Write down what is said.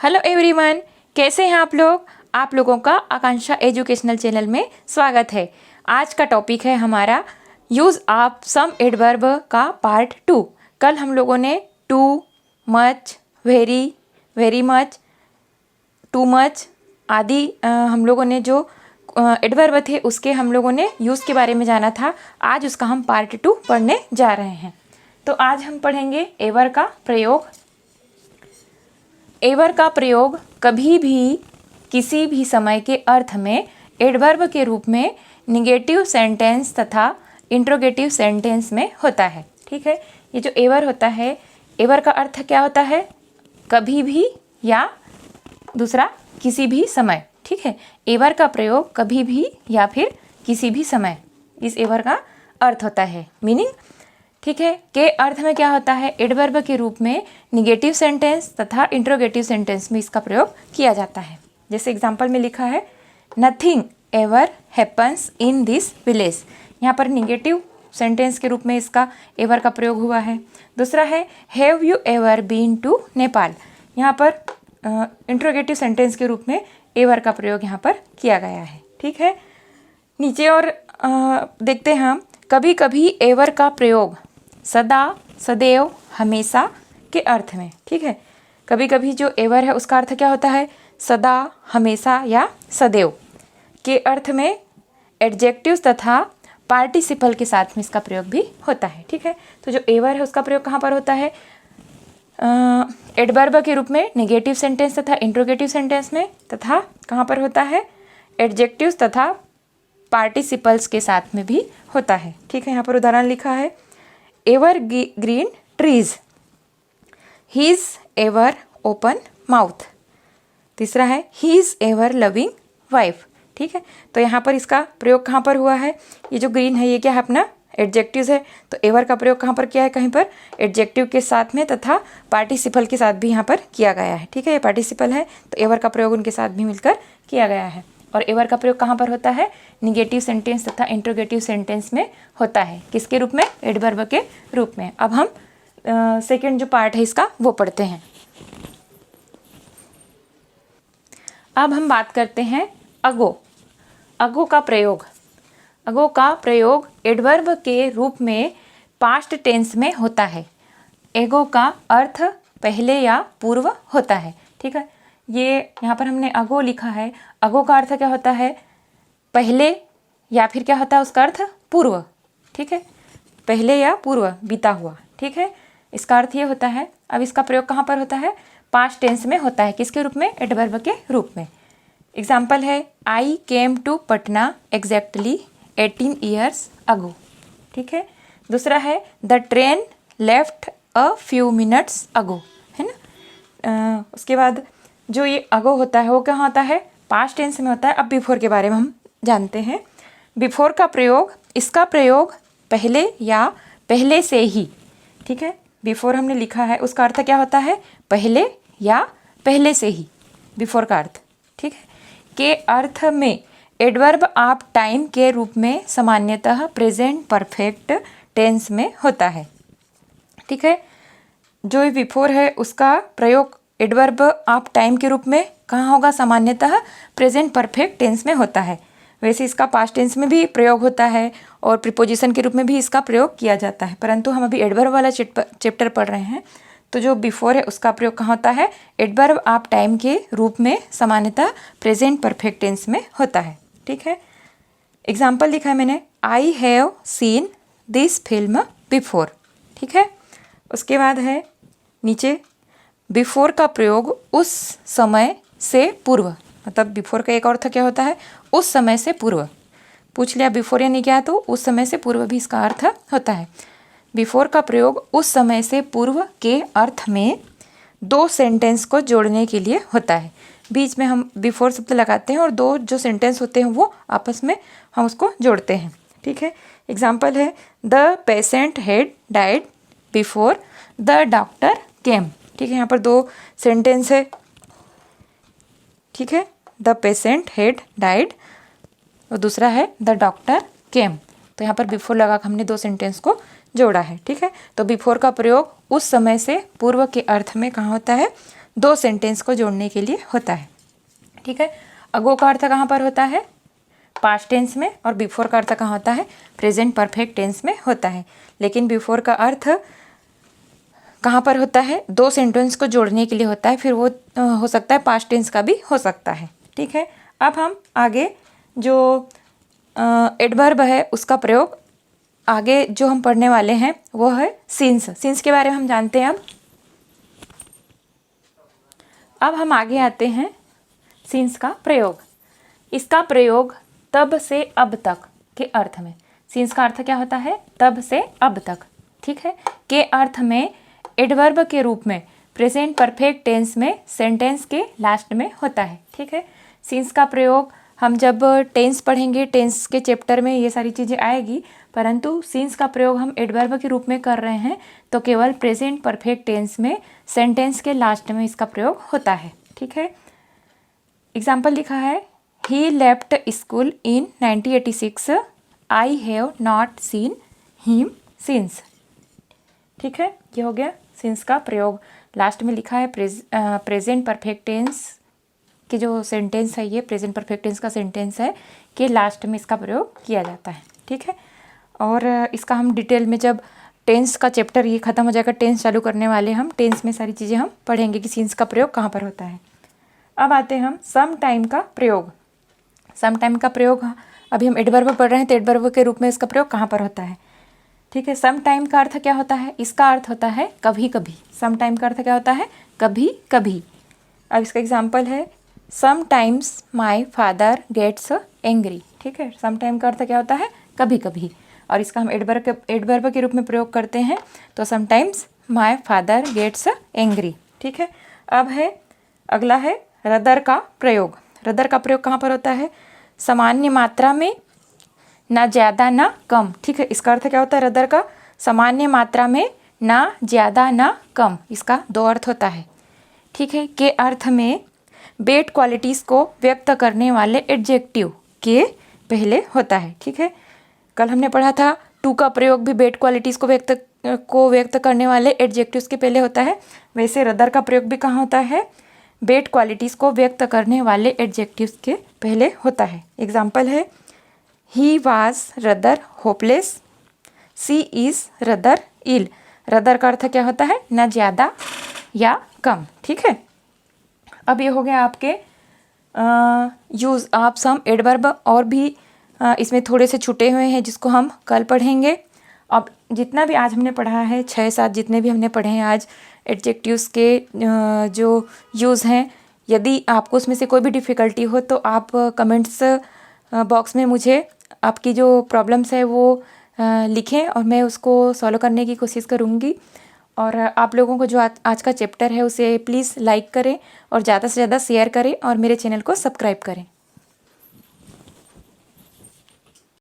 Hello everyone, कैसे हैं आप लोग। आप लोगों का आकांक्षा एजुकेशनल चैनल में स्वागत है। आज का टॉपिक है हमारा यूज़ ऑफ सम एडवर्ब का पार्ट 2। कल हम लोगों ने too, much, very, very much, too much आदि हम लोगों ने जो एडवर्ब थे उसके हम लोगों ने यूज़ के बारे में जाना था। आज उसका हम पार्ट 2 पढ़ने जा रहे हैं। तो आज हम पढ़ेंगे एवर का प्रयोग। एवर का प्रयोग कभी भी किसी भी समय के अर्थ में एडवर्ब के रूप में निगेटिव सेंटेंस तथा इंट्रोगेटिव सेंटेंस में होता है। ठीक है, ये जो एवर होता है, एवर का अर्थ क्या होता है? कभी भी या दूसरा किसी भी समय। ठीक है, एवर का प्रयोग कभी भी या फिर किसी भी समय, इस एवर का अर्थ होता है, मीनिंग। ठीक है, के अर्थ में क्या होता है? एडवर्ब के रूप में निगेटिव सेंटेंस तथा इंट्रोगेटिव सेंटेंस में इसका प्रयोग किया जाता है। जैसे एग्जाम्पल में लिखा है nothing ever happens in this village. यहाँ पर निगेटिव सेंटेंस के रूप में इसका एवर का प्रयोग हुआ है। दूसरा है have you ever been to Nepal. यहाँ पर इंट्रोगेटिव सेंटेंस के रूप में एवर का प्रयोग यहाँ पर किया गया है। ठीक है, नीचे और देखते हैं हम कभी कभी एवर का प्रयोग सदा, सदैव, हमेशा के अर्थ में। ठीक है, कभी कभी जो एवर है उसका अर्थ क्या होता है? सदा, हमेशा या सदैव के अर्थ में एडजेक्टिव्स तथा पार्टिसिपल के साथ में इसका प्रयोग भी होता है। ठीक है, तो जो एवर है उसका प्रयोग कहाँ पर होता है? एडवर्ब के रूप में नेगेटिव सेंटेंस तथा इंट्रोगेटिव सेंटेंस में, तथा कहाँ पर होता है? एडजेक्टिव्स तथा पार्टिसिपल्स के साथ में भी होता है। ठीक है, यहाँ पर उदाहरण लिखा है evergreen trees, his ever open mouth. तीसरा है हीज एवर लविंग वाइफ। ठीक है, तो यहाँ पर इसका प्रयोग कहाँ पर हुआ है? ये जो ग्रीन है ये क्या है? अपना एडजेक्टिव्स है, तो एवर का प्रयोग कहाँ पर किया है? कहीं पर एडजेक्टिव के साथ में तथा पार्टिसिपल के साथ भी यहाँ पर किया गया है। ठीक है, ये पार्टिसिपल है तो एवर का प्रयोग उनके साथ भी मिलकर किया गया है। और एवर का प्रयोग कहाँ पर होता है? निगेटिव सेंटेंस तथा इंट्रोगेटिव सेंटेंस में होता है। किसके रूप में? एडवर्ब के रूप में। अब हम सेकंड जो पार्ट है इसका वो पढ़ते हैं। अब हम बात करते हैं अगो। अगो का प्रयोग। अगो का प्रयोग एडवर्ब के रूप में पास्ट टेंस में होता है। एगो का अर्थ पहले या पूर्व होता है। ठीक है, ये यहाँ पर हमने अगो लिखा है। अगो का अर्थ क्या होता है? पहले या फिर क्या होता है उसका अर्थ? पूर्व। ठीक है, पहले या पूर्व, बीता हुआ। ठीक है, इसका अर्थ ये होता है। अब इसका प्रयोग कहाँ पर होता है? पास्ट टेंस में होता है। किसके रूप में? एडवर्ब के रूप में। एग्जाम्पल है I came to Patna exactly 18 years ago. ठीक है, दूसरा है the train left a few minutes ago, है ना। उसके बाद जो ये अगो होता है वो क्या होता है? पास्ट टेंस में होता है। अब बिफोर के बारे में हम जानते हैं। बिफोर का प्रयोग, इसका प्रयोग पहले या पहले से ही। ठीक है, बिफोर हमने लिखा है, उसका अर्थ क्या होता है? पहले या पहले से ही, बिफोर का अर्थ। ठीक है, के अर्थ में एडवर्ब ऑफ टाइम के रूप में सामान्यतः प्रेजेंट परफेक्ट टेंस में होता है। ठीक है, जो बिफोर है उसका प्रयोग एडवर्ब ऑफ टाइम के रूप में कहाँ होगा? सामान्यतः प्रेजेंट परफेक्ट टेंस में होता है। वैसे इसका पास्ट टेंस में भी प्रयोग होता है और प्रीपोजिशन के रूप में भी इसका प्रयोग किया जाता है, परंतु हम अभी एडवर्ब वाला चैप्टर पढ़ रहे हैं। तो जो बिफोर है उसका प्रयोग कहाँ होता है? एडवर्ब ऑफ टाइम के रूप में सामान्यतः प्रेजेंट परफेक्ट टेंस में होता है। ठीक है, एग्जाम्पल लिखा है मैंने I have seen this film before. ठीक है, उसके बाद है नीचे बिफोर का प्रयोग उस समय से पूर्व। मतलब बिफोर का एक अर्थ क्या होता है? उस समय से पूर्व। पूछ लिया बिफोर यानी क्या, तो उस समय से पूर्व भी इसका अर्थ होता है। बिफोर का प्रयोग उस समय से पूर्व के अर्थ में दो सेंटेंस को जोड़ने के लिए होता है। बीच में हम बिफोर शब्द लगाते हैं और दो जो सेंटेंस होते हैं वो आपस में हम उसको जोड़ते हैं। ठीक है, एग्जाम्पल है the patient had died before the doctor केम। ठीक है, यहाँ पर दो सेंटेंस है। ठीक है, द पेशेंट हैड डाइड और दूसरा है द डॉक्टर केम। तो यहाँ पर बिफोर लगा हमने दो सेंटेंस को जोड़ा है। ठीक है, तो बिफोर का प्रयोग उस समय से पूर्व के अर्थ में कहाँ होता है? दो सेंटेंस को जोड़ने के लिए होता है। ठीक है, अगो का अर्थ कहाँ पर होता है? पास्ट टेंस में, और बिफोर का अर्थ कहाँ होता है? प्रेजेंट परफेक्ट टेंस में होता है। लेकिन बिफोर का अर्थ कहाँ पर होता है? दो सेंटेंस को जोड़ने के लिए होता है, फिर वो हो सकता है पास्ट टेंस का भी हो सकता है। ठीक है, अब हम आगे जो एडवर्ब है उसका प्रयोग आगे जो हम पढ़ने वाले हैं वो है सिंस। सिंस के बारे में हम जानते हैं। अब हम आगे आते हैं सिंस का प्रयोग। इसका प्रयोग तब से अब तक के अर्थ में। सिंस का अर्थ क्या होता है? तब से अब तक। ठीक है, के अर्थ में एडवर्ब के रूप में प्रेजेंट परफेक्ट टेंस में सेंटेंस के लास्ट में होता है। ठीक है, सिंस का प्रयोग हम जब टेंस पढ़ेंगे, टेंस के चैप्टर में ये सारी चीज़ें आएगी, परंतु सिंस का प्रयोग हम एडवर्ब के रूप में कर रहे हैं तो केवल प्रेजेंट परफेक्ट टेंस में सेंटेंस के लास्ट में इसका प्रयोग होता है। ठीक है, एग्जाम्पल लिखा है, he left school in 1986, I have not seen him since. ठीक है, ये हो गया सिंस का प्रयोग। लास्ट में लिखा है प्रेजेंट परफेक्ट टेंस कि जो सेंटेंस है ये प्रेजेंट परफेक्ट टेंस का सेंटेंस है कि लास्ट में इसका प्रयोग किया जाता है। ठीक है, और इसका हम डिटेल में जब टेंस का चैप्टर ये ख़त्म हो जाएगा, टेंस चालू करने वाले हम टेंस में सारी चीज़ें हम पढ़ेंगे कि सिंस का प्रयोग कहाँ पर होता है। अब आते हैं हम सम टाइम का प्रयोग। सम टाइम का प्रयोग अभी हम एडवर्ब पढ़ रहे हैं तो एडवर्ब के रूप में इसका प्रयोग कहाँ पर होता है? ठीक है, सम टाइम का अर्थ क्या होता है? इसका अर्थ होता है कभी कभी। सम टाइम का अर्थ क्या होता है? कभी कभी। अब इसका एग्जाम्पल है, sometimes my father gets angry. ठीक है, सम टाइम का अर्थ क्या होता है? कभी कभी, और इसका हम एडवर्ब के रूप में प्रयोग करते हैं तो sometimes my father gets angry. ठीक है, अब है अगला है रदर का प्रयोग। रदर का प्रयोग कहाँ पर होता है? सामान्य मात्रा में, ना ज़्यादा ना कम। ठीक है, इसका अर्थ क्या होता है रदर का? सामान्य मात्रा में, ना ज़्यादा ना कम। इसका दो अर्थ होता है। ठीक है, के अर्थ में बेड क्वालिटीज़ को व्यक्त करने वाले एडजेक्टिव के पहले होता है। ठीक है, कल हमने पढ़ा था टू का प्रयोग भी बेड क्वालिटीज़ को व्यक्त करने वाले एडजेक्टिव्स के पहले होता है। वैसे रदर का प्रयोग भी कहाँ होता है? बेड क्वालिटीज़ को व्यक्त करने वाले एडजेक्टिव्स के पहले होता है। एग्जाम्पल है, he was rather hopeless, she is rather ill. Rather का अर्थ क्या होता है? ना ज़्यादा या कम। ठीक है, अब ये हो गया आपके यूज़। आप सम एडवर्ब और भी इसमें थोड़े से छूटे हुए हैं जिसको हम कल पढ़ेंगे। अब जितना भी आज हमने पढ़ा है, 6-7 जितने भी हमने पढ़े हैं आज एडजेक्टिव्स के जो यूज़ हैं, यदि आपको उसमें से कोई भी डिफ़िकल्टी हो तो आप कमेंट्स बॉक्स में मुझे आपकी जो प्रॉब्लम्स है वो लिखें और मैं उसको सॉल्व करने की कोशिश करूँगी। और आप लोगों को जो आज का चैप्टर है उसे प्लीज़ लाइक करें और ज़्यादा से ज़्यादा शेयर करें और मेरे चैनल को सब्सक्राइब करें।